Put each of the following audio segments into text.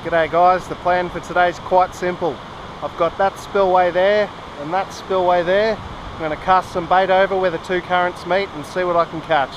G'day guys, the plan for today is quite simple. I've got that spillway there and that spillway there. I'm going to cast some bait over where the two currents meet and see what I can catch.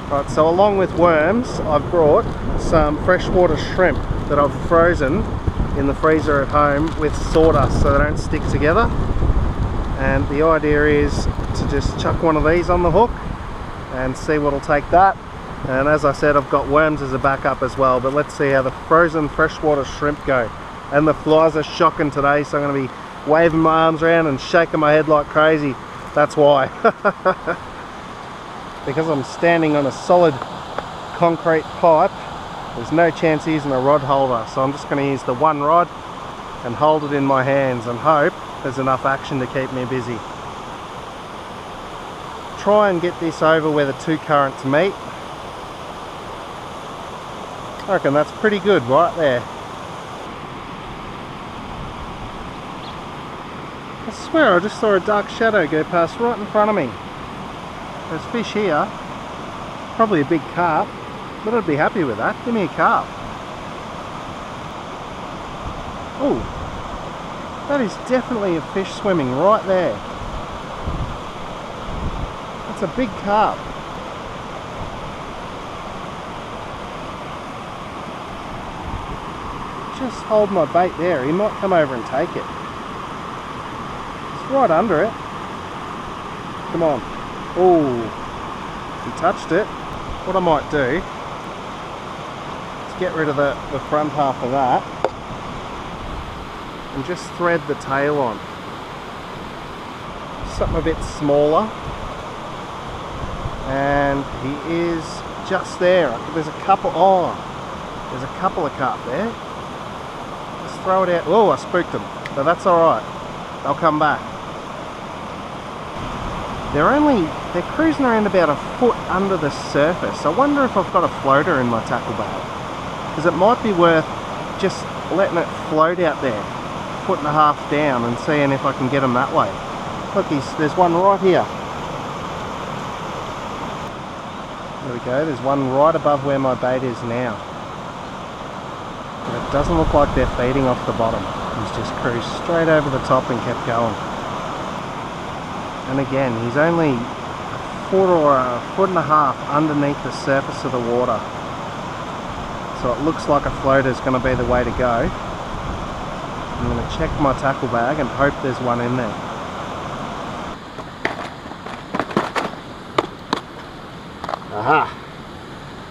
Right, so along with worms, I've brought some freshwater shrimp that I've frozen in the freezer at home with sawdust so they don't stick together. And the idea is to just chuck one of these on the hook and see what'll take that. And as I said, I've got worms as a backup as well, but let's see how the frozen freshwater shrimp go. And the flies are shocking today, so I'm going to be waving my arms around and shaking my head like crazy. That's why. Because I'm standing on a solid concrete pipe, there's no chance of using a rod holder, so I'm just going to use the one rod and hold it in my hands and hope there's enough action to keep me busy. Try and get this over where the two currents meet. I reckon that's pretty good right there. I swear I just saw a dark shadow go past right in front of me. There's fish here, probably a big carp, but I'd be happy with that. Give me a carp. Oh, that is definitely a fish swimming right there. That's a big carp. Just hold my bait there, he might come over and take it. It's right under it. Come on. Oh, he touched it. What I might do is get rid of the front half of that and just thread the tail on. Something a bit smaller, and he is just there. There's a couple. Oh, there's a couple of carp there. Let's throw it out. Oh, I spooked them, but that's all right. They'll come back. They're cruising around about a foot under the surface. I wonder if I've got a floater in my tackle bag, because it might be worth just letting it float out there, 1.5 foot down, and seeing if I can get them that way. Look, there's one right here. There we go, there's one right above where my bait is now. But it doesn't look like they're feeding off the bottom. He's just cruised straight over the top and kept going. And again, he's only a foot or a 1.5 foot underneath the surface of the water. So it looks like a floater is going to be the way to go. I'm going to check my tackle bag and hope there's one in there. Aha!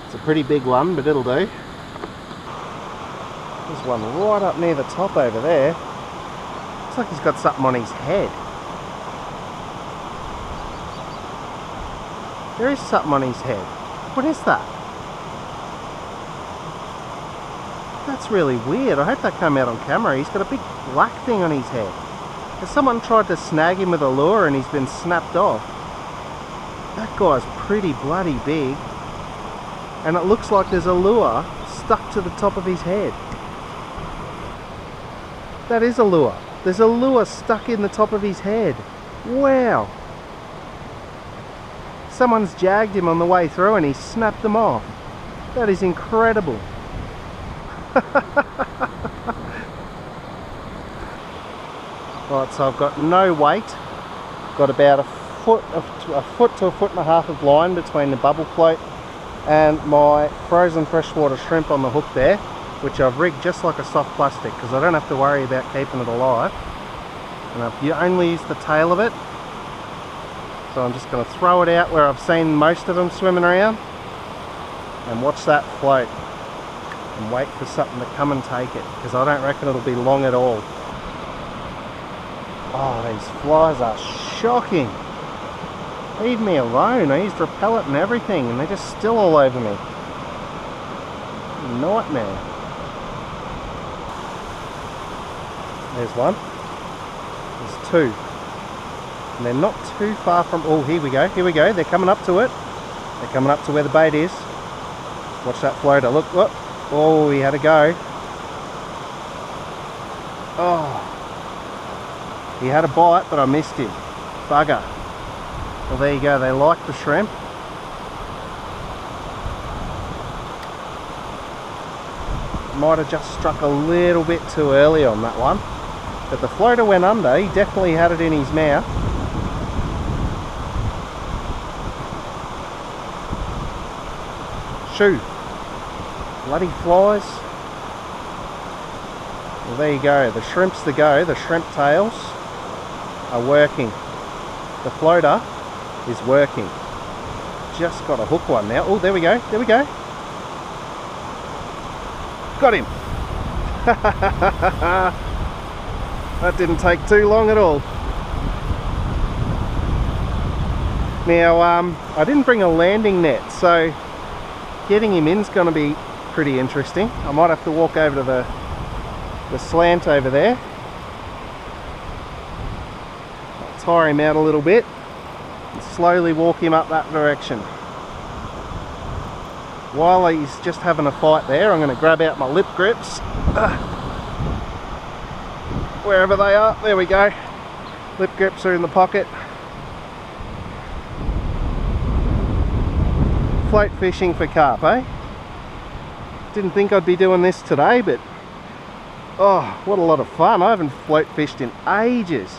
It's a pretty big one, but it'll do. There's one right up near the top over there. Looks like he's got something on his head. There is something on his head. What is that? That's really weird. I hope that came out on camera. He's got a big black thing on his head. Has someone tried to snag him with a lure and he's been snapped off? That guy's pretty bloody big. And it looks like there's a lure stuck to the top of his head. That is a lure. There's a lure stuck in the top of his head. Wow. Someone's jagged him on the way through and he snapped them off. That is incredible. Right, so I've got no weight. Got about a foot to a 1.5 foot of line between the bubble float and my frozen freshwater shrimp on the hook there, which I've rigged just like a soft plastic because I don't have to worry about keeping it alive. And I've only used the tail of it. So I'm just going to throw it out where I've seen most of them swimming around and watch that float and wait for something to come and take it, because I don't reckon it'll be long at all. Oh, these flies are shocking. Leave me alone. I used repellent and everything and they're just still all over me. Nightmare. There's one. There's two. And they're not too far from... Oh, here we go, they're coming up to it. They're coming up to where the bait is. Watch that floater, look. Oh, he had a go. Oh, he had a bite, but I missed him. Bugger. Well, there you go, they like the shrimp. Might have just struck a little bit too early on that one, but the floater went under. He definitely had it in his mouth. Shoo! Bloody flies. Well, there you go, the shrimp's the go. The shrimp tails are working. The floater is working. Just got to hook one now. Oh, there we go, there we go. Got him. That didn't take too long at all. Now, I didn't bring a landing net, so getting him in is going to be pretty interesting. I might have to walk over to the slant over there. I'll tire him out a little bit and slowly walk him up that direction. While he's just having a fight there, I'm going to grab out my lip grips. Wherever they are, there we go. Lip grips are in the pocket. Float fishing for carp, eh? Didn't think I'd be doing this today, but oh, what a lot of fun. I haven't float fished in ages.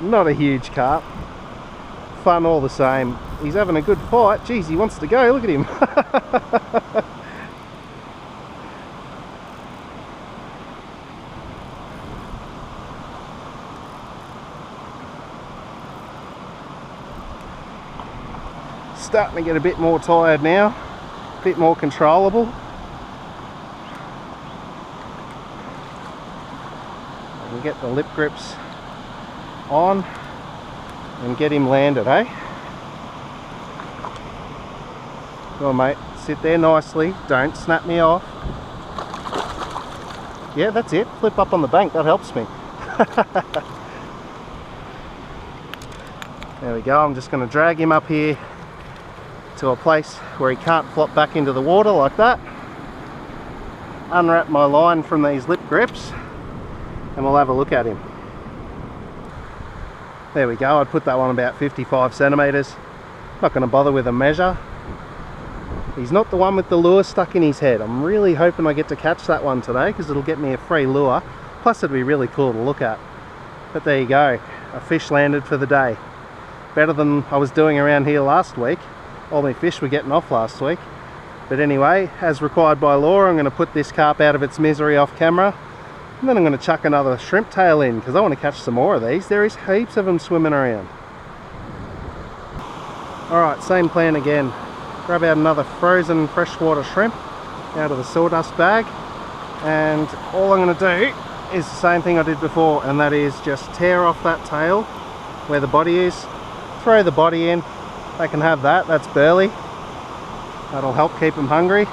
Not a huge carp. Fun all the same. He's having a good fight. Geez, he wants to go. Look at him. Starting to get a bit more tired now. A bit more controllable. We'll get the lip grips on and get him landed, eh? Go on, mate, sit there nicely, don't snap me off. Yeah, that's it, flip up on the bank, that helps me. There we go, I'm just going to drag him up here to a place where he can't flop back into the water like that. Unwrap my line from these lip grips and we'll have a look at him. There we go, I'd put that one about 55 centimetres. Not going to bother with a measure. He's not the one with the lure stuck in his head. I'm really hoping I get to catch that one today because it'll get me a free lure. Plus it'd be really cool to look at. But there you go, a fish landed for the day. Better than I was doing around here last week. All my fish were getting off last week. But anyway, as required by law, I'm going to put this carp out of its misery off camera. And then I'm going to chuck another shrimp tail in because I want to catch some more of these. There is heaps of them swimming around. Alright, same plan again. Grab out another frozen freshwater shrimp out of the sawdust bag. And all I'm going to do is the same thing I did before, and that is just tear off that tail where the body is. Throw the body in. They can have that, that's burley. That'll help keep them hungry.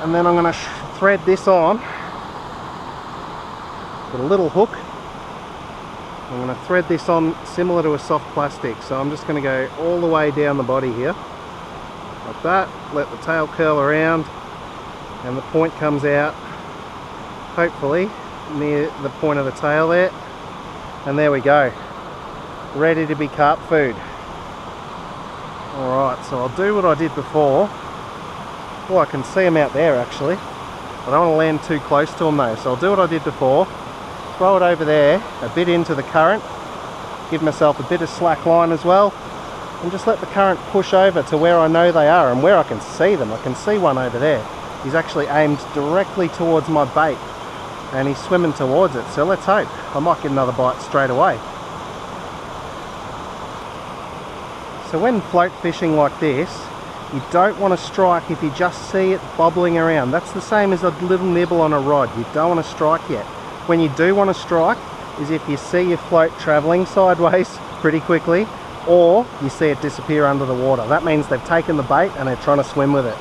And then I'm going to thread this on with a little hook. I'm going to thread this on similar to a soft plastic, so I'm just going to go all the way down the body here like that, let the tail curl around and the point comes out hopefully near the point of the tail there, and there we go, ready to be carp food. Alright, so I'll do what I did before. Oh, I can see them out there actually. I don't want to land too close to them though, so I'll do what I did before. Throw it over there, a bit into the current, give myself a bit of slack line as well, and just let the current push over to where I know they are and where I can see them. I can see one over there. He's actually aimed directly towards my bait and he's swimming towards it, so let's hope. I might get another bite straight away. So when float fishing like this, you don't want to strike if you just see it bobbling around. That's the same as a little nibble on a rod. You don't want to strike yet. When you do want to strike is if you see your float travelling sideways pretty quickly, or you see it disappear under the water. That means they've taken the bait and they're trying to swim with it.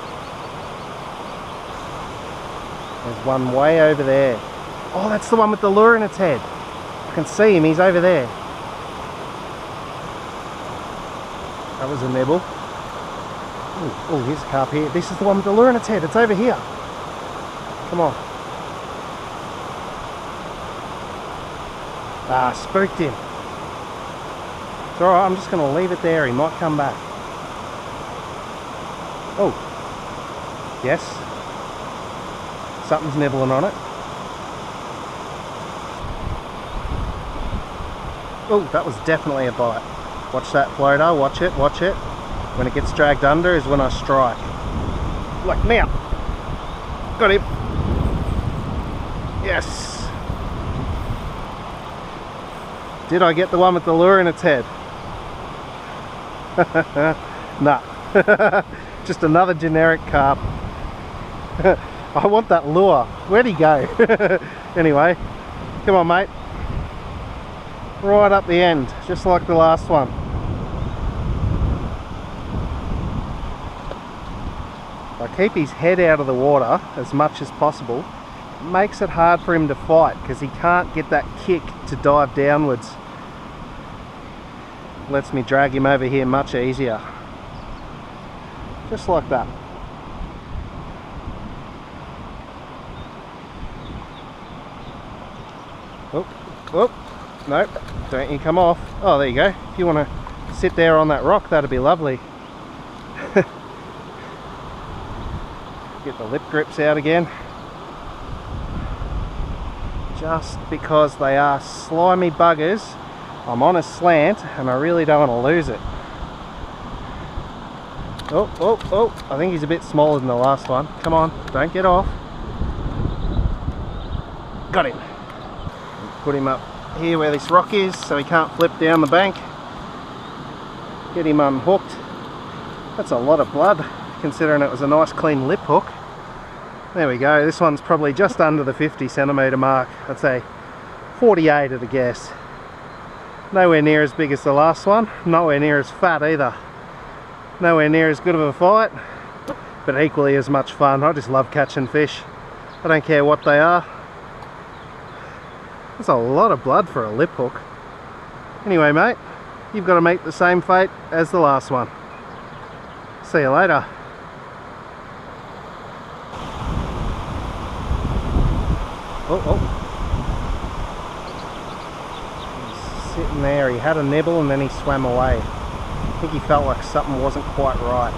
There's one way over there. Oh, that's the one with the lure in its head. I can see him, he's over there. That was a nibble. Oh, here's a carp here. This is the one with the lure in its head. It's over here. Come on. Ah, spooked him. It's alright, I'm just going to leave it there. He might come back. Oh. Yes. Something's nibbling on it. Oh, that was definitely a bite. Watch that floater, watch it, watch it. When it gets dragged under is when I strike. Like now. Got him. Yes. Did I get the one with the lure in its head? Nah. Just another generic carp. I want that lure. Where'd he go? Anyway, come on mate. Right up the end, just like the last one. I keep his head out of the water as much as possible. It makes it hard for him to fight because he can't get that kick to dive downwards. Lets me drag him over here much easier. Just like that. Oh, oh, nope, don't you come off. Oh, there you go. If you want to sit there on that rock, that'd be lovely. Get the lip grips out again. Just because they are slimy buggers, I'm on a slant and I really don't want to lose it. Oh, oh, oh, I think he's a bit smaller than the last one. Come on, don't get off. Got him. Put him up here where this rock is so he can't flip down the bank. Get him unhooked. That's a lot of blood considering it was a nice clean lip hook. There we go, this one's probably just under the 50 centimetre mark. I'd say 48 at a guess. Nowhere near as big as the last one, nowhere near as fat either. Nowhere near as good of a fight, but equally as much fun. I just love catching fish. I don't care what they are. That's a lot of blood for a lip hook. Anyway mate, you've got to meet the same fate as the last one. See you later. Oh, oh. He's sitting there, he had a nibble and then he swam away. I think he felt like something wasn't quite right.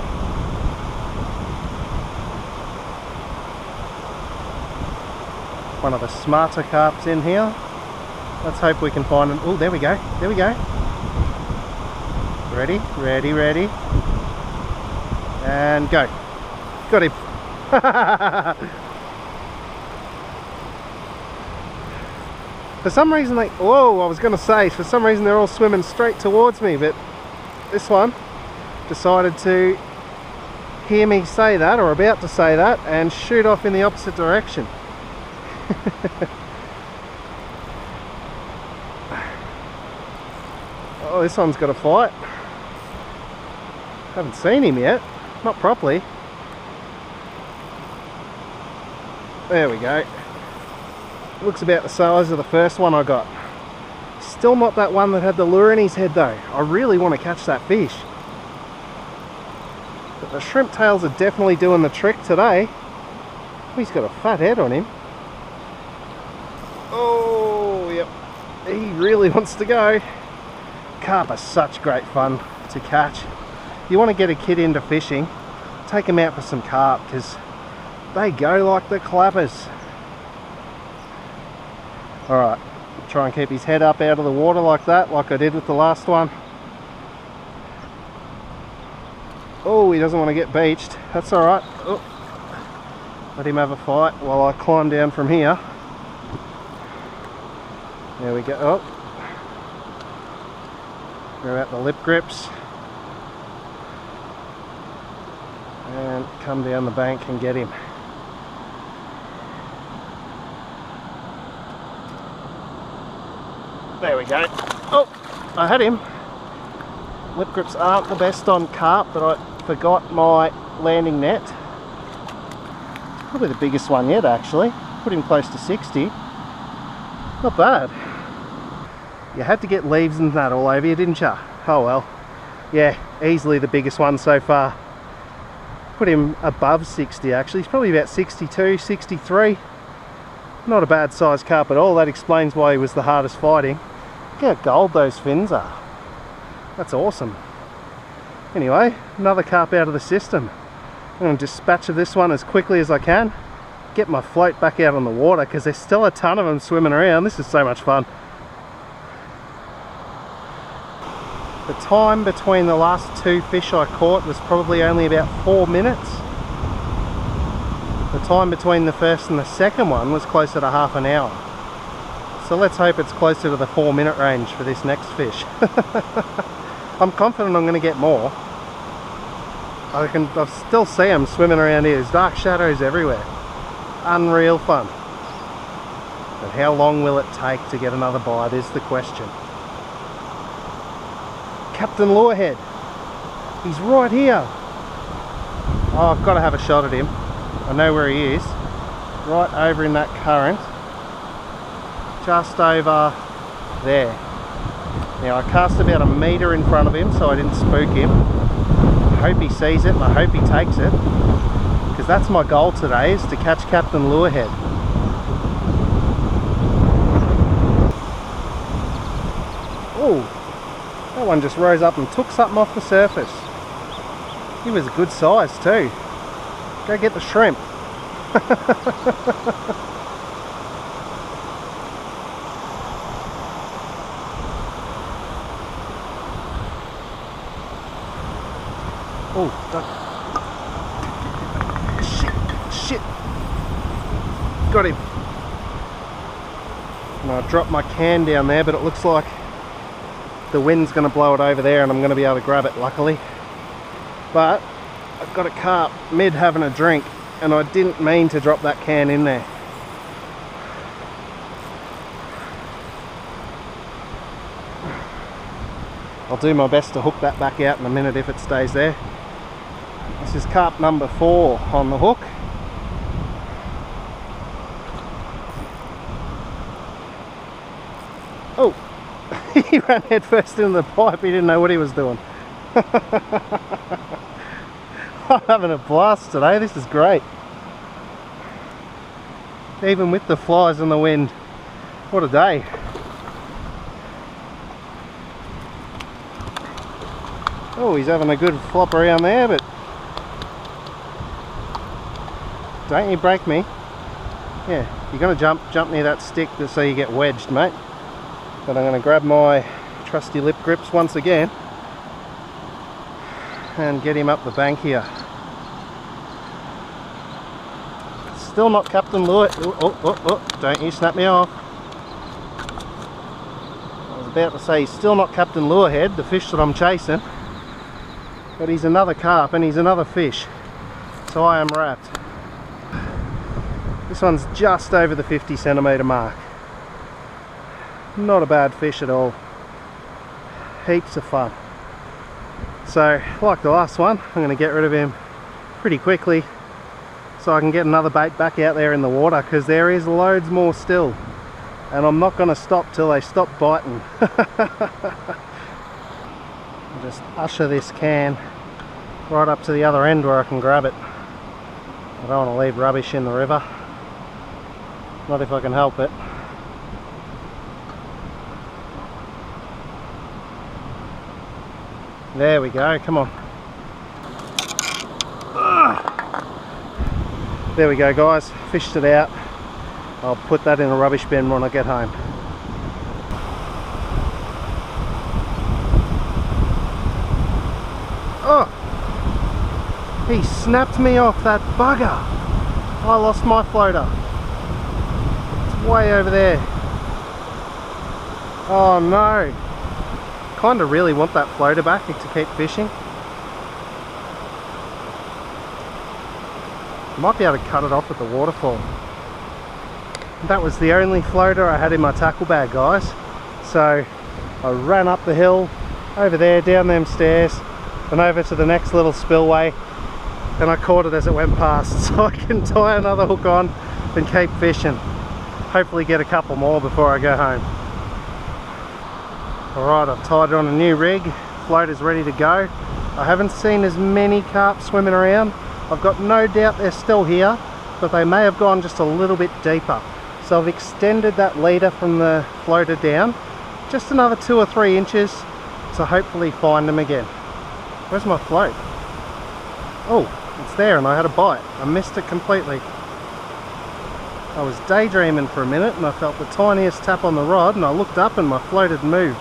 One of the smarter carps in here. Let's hope we can find him. Oh, there we go, there we go. Ready, ready, ready. And go. Got him. For some reason they, whoa, I was going to say, for some reason they're all swimming straight towards me, but this one decided to hear me say that, or about to say that, and shoot off in the opposite direction. Oh, this one's got a fight. Haven't seen him yet, not properly. There we go. Looks about the size of the first one I got. Still not that one that had the lure in his head though. I really want to catch that fish. But the shrimp tails are definitely doing the trick today. He's got a fat head on him. Oh, yep. He really wants to go. Carp are such great fun to catch. You want to get a kid into fishing, take him out for some carp because they go like the clappers. Alright, try and keep his head up out of the water like that, like I did with the last one. Oh, he doesn't want to get beached. That's alright. Oh. Let him have a fight while I climb down from here. There we go. Oh. Grab out the lip grips. And come down the bank and get him. There we go. Oh, I had him. Lip grips aren't the best on carp, but I forgot my landing net. It's probably the biggest one yet actually. Put him close to 60. Not bad. You had to get leaves and that all over you, didn't you? Oh well. Yeah, easily the biggest one so far. put him above 60 actually. He's probably about 62, 63. Not a bad sized carp at all. That explains why he was the hardest fighting. Look how gold those fins are. That's awesome. Anyway, another carp out of the system. I'm going to dispatch of this one as quickly as I can. Get my float back out on the water because there's still a ton of them swimming around. This is so much fun. The time between the last two fish I caught was probably only about 4 minutes. The time between the first and the second one was closer to half an hour. So let's hope it's closer to the 4 minute range for this next fish. I'm confident I'm going to get more. I still see them swimming around here. There's dark shadows everywhere. Unreal fun. But how long will it take to get another bite is the question. Captain Lurehead. He's right here. Oh, I've got to have a shot at him. I know where he is. Right over in that current. Just over there. Now I cast about a metre in front of him so I didn't spook him. I hope he sees it and I hope he takes it. Because that's my goal today, is to catch Captain Lurehead. Oh, that one just rose up and took something off the surface. He was a good size too. Go get the shrimp. Oh, shit. Got him. And I dropped my can down there, but it looks like the wind's going to blow it over there and I'm going to be able to grab it, luckily. But I've got a carp mid having a drink and I didn't mean to drop that can in there. I'll do my best to hook that back out in a minute if it stays there. This is carp number 4 on the hook. Oh, he ran head first into the pipe. He didn't know what he was doing. I'm having a blast today. This is great. Even with the flies and the wind. What a day. Oh, he's having a good flop around there, but don't you break me. Yeah, you're going to jump near that stick so you get wedged, mate. But I'm going to grab my trusty lip grips once again and get him up the bank here. Still not Captain Lurehead. Oh, don't you snap me off. I was about to say he's still not Captain Lurehead, the fish that I'm chasing. But he's another carp and he's another fish. So I am wrapped. This one's just over the 50 centimetre mark. Not a bad fish at all. Heaps of fun. So, like the last one, I'm going to get rid of him pretty quickly so I can get another bait back out there in the water, because there is loads more still. And I'm not going to stop till they stop biting. I'll just usher this can right up to the other end where I can grab it. I don't want to leave rubbish in the river. Not if I can help it. There we go, come on. There we go, guys, fished it out. I'll put that in a rubbish bin when I get home. Oh! He snapped me off, that bugger! I lost my floater. It's way over there. Oh no! Kinda really want that floater back to keep fishing. Might be able to cut it off at the waterfall. That was the only floater I had in my tackle bag, guys. So I ran up the hill, over there, down them stairs, and over to the next little spillway, and I caught it as it went past, so I can tie another hook on and keep fishing. Hopefully get a couple more before I go home. Alright, I've tied on a new rig, floater's ready to go. I haven't seen as many carp swimming around I've got no doubt they're still here, but they may have gone just a little bit deeper. So I've extended that leader from the floater down just another 2 or 3 inches to hopefully find them again. Where's my float? Oh, it's there, and I had a bite. I missed it completely. I was daydreaming for a minute and I felt the tiniest tap on the rod, and I looked up and my float had moved.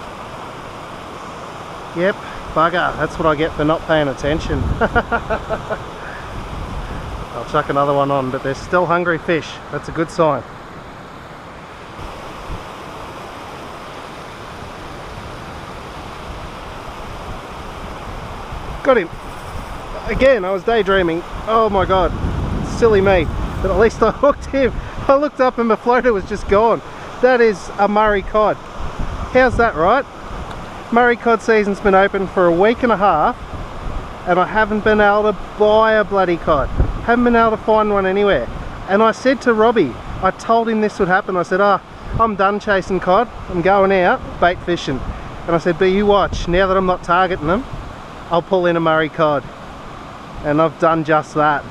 Yep, bugger, that's what I get for not paying attention. I'll chuck another one on, but there's still hungry fish. That's a good sign. Got him. Again, I was daydreaming. Oh my god, silly me. But at least I hooked him. I looked up and my floater was just gone. That is a Murray Cod. How's that, right? Murray Cod season's been open for a week and a half and I haven't been able to buy a bloody cod. Haven't been able to find one anywhere. And I said to Robbie, I told him this would happen. I said, oh, I'm done chasing cod. I'm going out bait fishing. And I said, but you watch, now that I'm not targeting them, I'll pull in a Murray Cod. And I've done just that.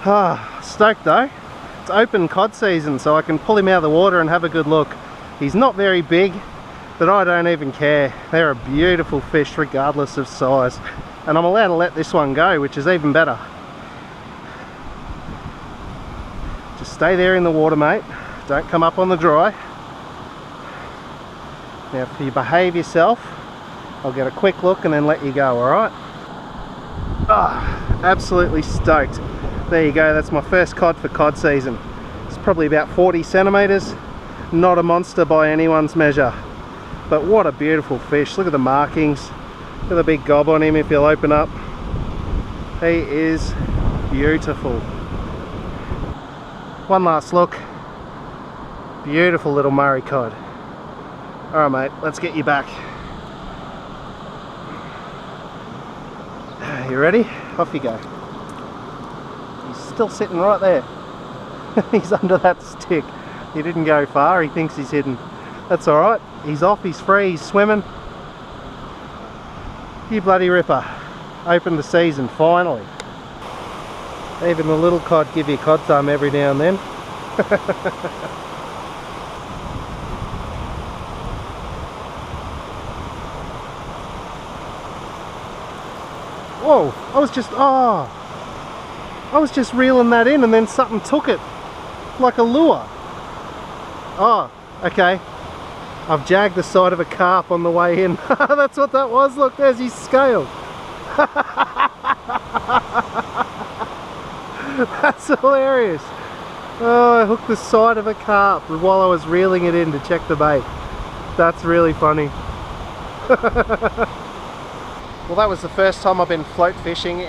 Ah, stoked though. It's open cod season, so I can pull him out of the water and have a good look. He's not very big, but I don't even care. They're a beautiful fish regardless of size. And I'm allowed to let this one go, which is even better. Just stay there in the water, mate. Don't come up on the dry. Now if you behave yourself, I'll get a quick look and then let you go, alright? Ah, absolutely stoked. There you go, that's my first cod for cod season. It's probably about 40 centimetres. Not a monster by anyone's measure. But what a beautiful fish. Look at the markings. Look at the big gob on him if you'll open up. He is beautiful. One last look. Beautiful little Murray Cod. Alright mate, let's get you back. You ready? Off you go. He's still sitting right there. He's under that stick. He didn't go far, he thinks he's hidden. That's alright. He's off, he's free, he's swimming. You bloody ripper. Open the season, finally. Even the little cod give you cod thumb every now and then. Whoa, I was just reeling that in and then something took it. Like a lure. Oh, okay. I've jagged the side of a carp on the way in. That's what that was. Look, there's his scale. That's hilarious. Oh, I hooked the side of a carp while I was reeling it in to check the bait. That's really funny. Well, that was the first time I've been float fishing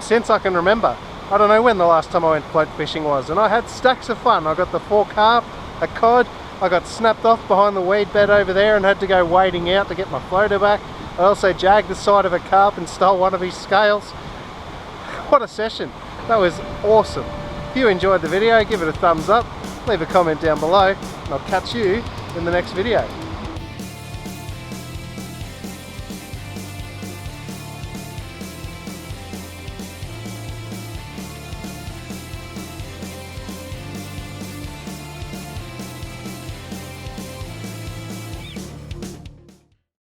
since I can remember. I don't know when the last time I went float fishing was, and I had stacks of fun. I got the 4 carp, a cod. I got snapped off behind the weed bed over there and had to go wading out to get my floater back. I also jagged the side of a carp and stole one of his scales. What a session. That was awesome. If you enjoyed the video, give it a thumbs up, leave a comment down below, and I'll catch you in the next video.